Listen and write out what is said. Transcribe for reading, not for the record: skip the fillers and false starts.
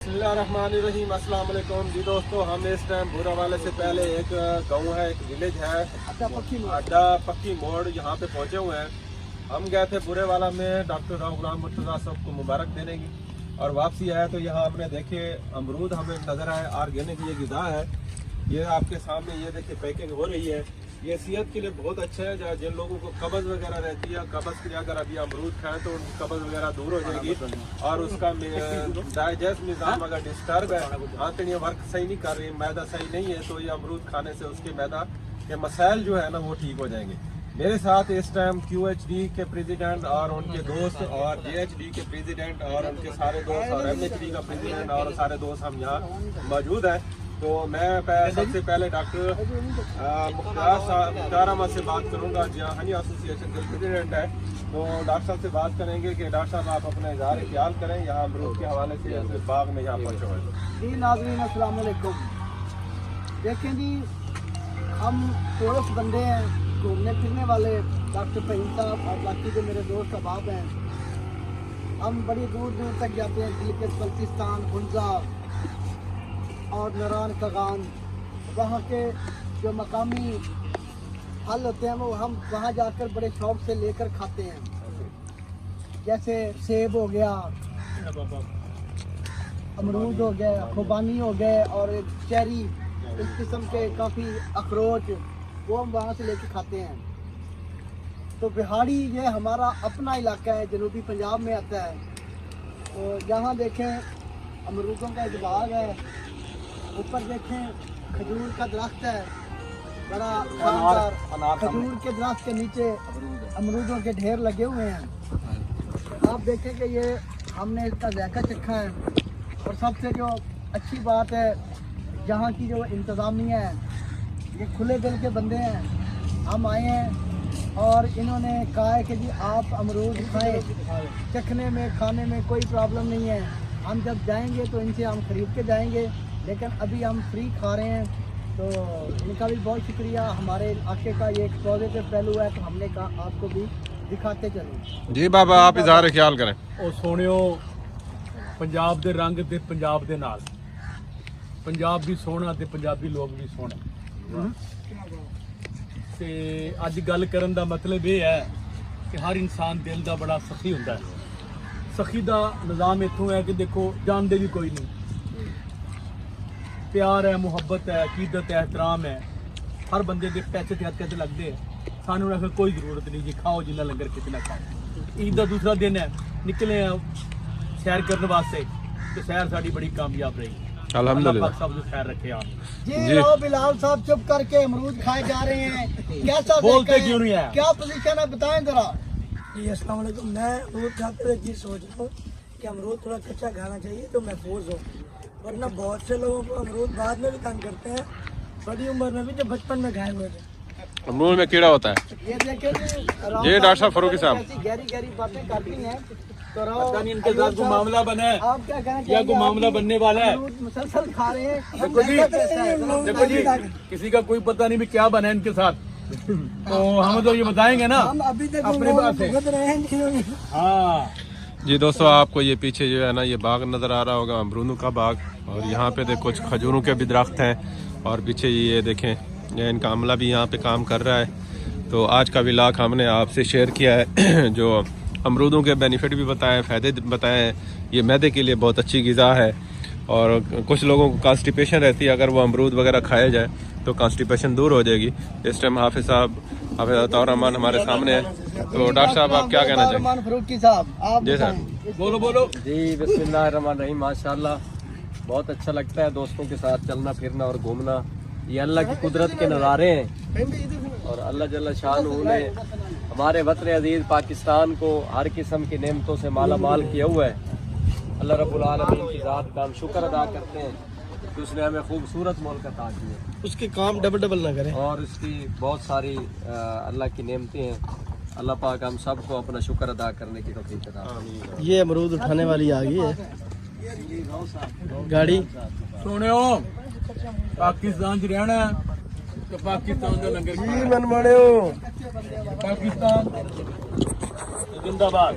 बिस्मिल्लाहिर्रहमानिर्रहीम, अस्सलाम वालेकुम जी दोस्तों। हम इस टाइम बुरा वाले से पहले एक गांव है, एक विलेज है अड्डा पक्की मोड़, यहाँ पे पहुँचे हुए हैं। हम गए थे बुरे वाला में डॉक्टर राव गुलाम मुर्तज़ा साहब को मुबारक देने की, और वापसी आया तो यहाँ हमने देखे अमरूद हमें नजर आए। ऑर्गेनिक ये ग़िज़ा है, ये आपके सामने ये देखिए पैकिंग हो रही है। ये सेहत के लिए बहुत अच्छा है। जहाँ जिन लोगों को कब्ज़ वगैरह रहती है, कब्ज़ के लिए अगर अभी अमरूद खाएं तो उनकी कब्ज़ वगैरह दूर हो जाएगी। और उसका डाइजेस्ट निज़ाम अगर डिस्टर्ब है, आंतड़ियाँ वर्क सही नहीं कर रही, मैदा सही नहीं है, तो ये अमरूद खाने से उसके मैदा के मसाइल जो है ना वो ठीक हो जाएंगे। मेरे साथ इस टाइम QHD के प्रेसिडेंट और उनके दोस्त, और JHD के प्रेसिडेंट और उनके सारे दोस्त, और MHD का प्रेसिडेंट और सारे दोस्त हम यहाँ मौजूद हैं। तो मैं सबसे पहले डॉक्टर मुख्तार अहमद से बात करूंगा, जहाँ हनी एसोसिएशन के प्रेसिडेंट है। तो डॉक्टर साहब से बात करेंगे कि डॉक्टर साहब आप अपना इज़हार ख्याल करें यहाँ अमरूद के हवाले से बाग में यहाँ पहुँचे हुए। जी नाज़रीन, अस्सलाम वालेकुम। देखें जी, हम टूरिस्ट बंदे हैं, घूमने फिरने वाले। डॉक्टर फहीम साहब और बाकी जो मेरे दोस्त अहबाब हैं, हम बड़ी दूर दूर तक जाते हैं। गिलगित बल्तिस्तान, हुंजा और नारायण कगान, वहाँ के जो मकामी फल होते हैं वो हम वहाँ जाकर बड़े शौक से लेकर खाते हैं। जैसे सेब हो गया, अमरूद हो गया, खुबानी हो गए, और चेरी, इस किस्म के काफ़ी अखरोट, वो हम वहाँ से लेकर खाते हैं। तो बिहाड़ी ये हमारा अपना इलाका है, जनूबी पंजाब में आता है। तो यहाँ देखें अमरूदों का एक बाग है, ऊपर देखें खजूर का दरख्त है, बड़ा शानदार। खजूर के दरख्त के नीचे अमरूदों के ढेर लगे हुए हैं। आप देखें कि ये हमने इसका जायका चखा है। और सबसे जो अच्छी बात है, यहाँ की जो इंतज़ामिया है, ये खुले दिल के बंदे हैं। हम आए हैं और इन्होंने कहा है कि जी आप अमरूद खाएं, चखने में खाने में कोई प्रॉब्लम नहीं है। हम जब जाएंगे तो इनसे हम ख़रीद के जाएंगे, लेकिन अभी हम फ्री खा रहे हैं। तो इनका भी बहुत शुक्रिया। हमारे इलाके का ये एक पॉजिटिव पहलू है, तो हमने कहा आपको भी दिखाते चलें। जी बाबा, आप इज़हार ख्याल करें। ਉਹ ਸੋਹਣਿਓ, ਪੰਜਾਬ ਦੇ ਰੰਗ ਤੇ ਪੰਜਾਬ ਦੇ ਨਾਲ, ਪੰਜਾਬ ਵੀ ਸੋਹਣਾ ਤੇ ਪੰਜਾਬੀ ਲੋਕ ਵੀ ਸੋਹਣੇ। ਤੇ ਅੱਜ ਗੱਲ ਕਰਨ ਦਾ ਮਤਲਬ ਇਹ ਹੈ ਕਿ ਹਰ ਇਨਸਾਨ ਦਿਲ ਦਾ ਬੜਾ ਸਖੀ ਹੁੰਦਾ ਹੈ। ਸਖੀ ਦਾ ਨਿਜ਼ਾਮ ਇੱਥੋਂ ਹੈ ਕਿ ਦੇਖੋ, ਜਾਣਦੇ ਵੀ ਕੋਈ ਨਹੀਂ, प्यार है, मुहब्बत है, अकीदत है, एहतराम है। हर बंदे के पैसे ते हत्थे लगते हैं। सानू ना कोई जरूरत नहीं जी, खाओ जिन्ना लंगर कितना खाओ। ईद का दूसरा दिन है, निकले हैं सैर करने वास्ते, तो सैर साड़ी बड़ी कामयाब रही। अल्हम्दुलिल्लाह, सब जो खैर रखे आप जी। लो बिलाल साहब, चुप करके अमरूद खाए जा रहे हैं, कैसा बोलते क्यों नहीं है? क्या पोजीशन है, बताएं जरा। जी अस्सलाम वालेकुम। मैं अमरूद खाते हुए जी सोच रहा हूँ कि अमरूद थोड़ा कच्चा खाना चाहिए तो महफूज हो, वरना बहुत से लोगों को अमरूद बाद में भी तंग करते हैं, बड़ी उम्र में भी, जो बचपन में खाए हुए थे। अमरूद में कीड़ा होता है। ये देखें जी, ये डॉक्टर साहब फारूकी साहब ऐसी गहरी गहरी बातें करती हैं। तो पता नहीं इनके साथ कोई मामला बना है आप क्या कहना या चाहेंगे? कोई मामला बनने वाला है। अमरूद मुसलसल खा रहे हैं। देखो जी, देखो जी, किसी का कोई पता नहीं भी क्या बना है इनके साथ। तो हम तो ये बताएंगे ना हम अभी तक अपने बात से। भुगत रहे हैं। हाँ जी दोस्तों, आपको ये पीछे जो है ना ये बाग नज़र आ रहा होगा, अमरूदों का बाग। और यहाँ पे देख कुछ खजूरों के भी दरख्त हैं, और पीछे ये देखें, ये इनका अमला भी यहाँ पे काम कर रहा है। तो आज का व्लॉग हमने आपसे शेयर किया है, जो अमरूदों के बेनिफिट भी बताएं, फ़ायदे बताएं। ये मैदे के लिए बहुत अच्छी ग़िज़ा है, और कुछ लोगों को कॉन्स्टिपेशन रहती है, अगर वो अमरूद वगैरह खाया जाए तो कॉन्स्टिपेशन दूर हो जाएगी। इस टाइम हाफिज़ साहब, हाफिज़ अताउर रहमान हमारे सामने है। तो डॉक्टर साहब आप क्या कहना चाहेंगे? फारूकी साहब, आप जी सर, बोलो बोलो। जी बिस्मिल्लाहिर्रहमानिर्रहीम। माशाल्लाह, बहुत अच्छा लगता है दोस्तों के साथ चलना फिरना और घूमना। ये अल्लाह की कुदरत के नज़ारे हैं, और अल्लाह जल्ल शानहू ने हमारे वतन अजीज़ पाकिस्तान को हर किस्म की नेमतों से माला माल किया हुआ है। अल्लाह रब्बुल आलमीन की ज़ात का हम शुक्र अदा करते हैं कि उसने हमें खूबसूरत मुल्क अता किए, उसके काम डबल ना करें, और इसकी बहुत सारी अल्लाह की नेमतें हैं। अल्लाह पाक हम सबको अपना शुक्र अदा करने की तौफीक अता फरमाए। ये अमरूद उठाने वाली आ गई है गाड़ी। सुनियो, पाकिस्तान च रहना है तो पाकिस्तान का लंगर मन माड़ियो, पाकिस्तान जिंदाबाद।